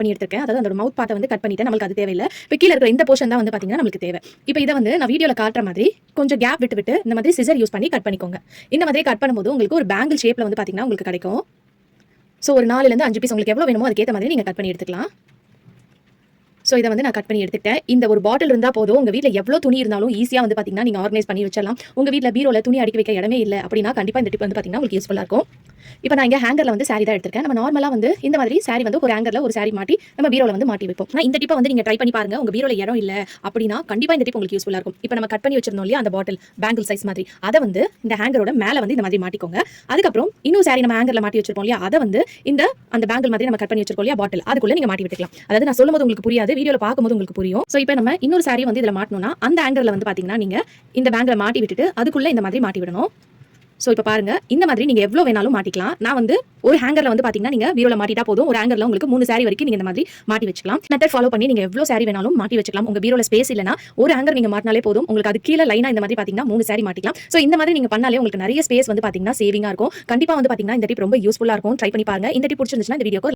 பண்ணி எடுத்துருக்கேன். அதாவது அந்த மவுத் பார்ட்ட வந்து கட் பண்ணிட்டேன். நமக்கு அது தேவையில்ல. இப்போ கீழ இருக்கிற இந்த போர்ஷன் தான் வந்து பார்த்தீங்கன்னா நமக்கு தேவை. இப்போ இத வந்து நான் வீடியோல காட்டுற மாதிரி கொஞ்சம் கேப் விட்டு இந்த மாதிரி சிசர் யூஸ் பண்ணி கட் பண்ணிக்கோங்க. இந்த மாதிரி கட் பண்ணும்போது உங்களுக்கு ஒரு பேங்கிள் ஷேப்ல வந்து பார்த்தீங்கன்னா உங்களுக்கு கிடைக்கும். ஸோ ஒரு 4ல இருந்து 5 பீஸ் உங்களுக்கு எவ்வளோ வேணுமோ அதுக்கேற்ற மாதிரி நீங்க கட் பண்ணி எடுத்துக்கலாம். ஸோ இதை வந்து நான் கட் பண்ணி எடுத்துட்டேன். இந்த ஒரு பாட்டில் இருந்தால் போதும். உங்கள் வீட்டில் எவ்வளோ துணி இருந்தாலும் ஈஸியாக வந்து பார்த்தீங்கன்னா நீங்கள் ஆர்கனைஸ் பண்ணி வச்சிடலாம். உங்கள் வீட்டில் பீரோல துணி அடுக்கி வைக்க இடமே இல்லை அப்படின்னா கண்டிப்பாக இந்த டிப் வந்து பார்த்தீங்கன்னா உங்களுக்கு யூஸ்ஃபுல்லாக இருக்கும். இப்போ நான் இங்கே ஹேங்கரில் வந்து சாரி தான் எடுத்திருக்கேன். நம்ம நார்மலாக வந்து இந்த மாதிரி சாரி வந்து ஒரு ஹேங்கரில் ஒரு சாரி மாட்டி நம்ம பீரோல வந்து மாட்டி வைப்போம். நான் இந்த டிப்பை வந்து நீங்கள் ட்ரை பண்ணி பாருங்க. உங்கள் பீரோல இடம் இல்லை அப்படின்னா கண்டிப்பாக இந்த டிப் உங்களுக்கு யூஸ்ஃபுல்லாக இருக்கும். இப்போ நம்ம கட் பண்ணி வச்சிருந்தோம் இல்லையா அந்த பாட்டில் பேங்கிள் சைஸ் மாதிரி அதை வந்து இந்த ஹேங்கரோட மேலே வந்து இந்த மாதிரி மாட்டிக்கோங்க. அதுக்கப்புறம் இன்னும் சாரி நம்ம ஹேங்கரில் மாட்டி வச்சிருப்போம் இல்லையா அதை வந்து அந்த பேங்கிள் மாதிரி நம்ம கட் பண்ணி வச்சிருக்கோம் இல்லையா பாட்டில் அதுக்குள்ளே நீங்கள் மாட்டி விட்டுக்கலாம். அதாவது நான் சொல்லும்போது உங்களுக்கு புரியாது, வீடியோவில் பார்க்கும்போது உங்களுக்கு புரியும். ஸோ இப்போ நம்ம இன்னொரு சாரி வந்து இதில் மாட்டணும்னா அந்த ஹேங்கரில் வந்து பார்த்தீங்கன்னா நீங்கள் இந்த பேங்கில் மாட்டி விட்டுட்டு அதுக்குள்ளே இந்த மாதிரி மாட்டி விடணும். ஸோ இப்போ பாருங்க இந்த மாதிரி நீங்கள் எவ்வளோ வேணாலும் மாட்டிக்கலாம். நான் வந்து ஒரு ஹேங்கரில் வந்து பார்த்தீங்கன்னா நீங்கள் பீரோல மாட்டிட்டா போதும். ஒரு ஹேங்கரில் உங்களுக்கு 3 சாரி வரைக்கும் நீங்கள் இந்த மாதிரி மாட்டி வச்சுக்கலாம். மெத்தட் ஃபாலோ பண்ணி நீங்கள் எவ்வளோ சாரி வேணாலும் மாட்டி வச்சுக்கலாம். உங்கள் பீரோல ஸ்பேஸ் இல்லைனா ஒரு ஹேங்கர் நீங்கள் மாட்டினாலே போதும். உங்களுக்கு அது கீழே லைனாக இந்த மாதிரி பார்த்தீங்கன்னா 3 சாரி மாட்டிக்கலாம். ஸோ இந்த மாதிரி நீங்கள் பண்ணாலே உங்களுக்கு நிறைய ஸ்பேஸ் வந்து பார்த்தீங்கன்னா சேவிங்காக இருக்கும். கண்டிப்பாக வந்து பார்த்தீங்கன்னா இந்த டிப் ரொம்ப யூஸ்ஃபுல்லாக இருக்கும். ட்ரை பண்ணி பாருங்க. இந்த டிப் பிடிச்சிருந்துச்சுன்னா இந்த வீடியோக்கு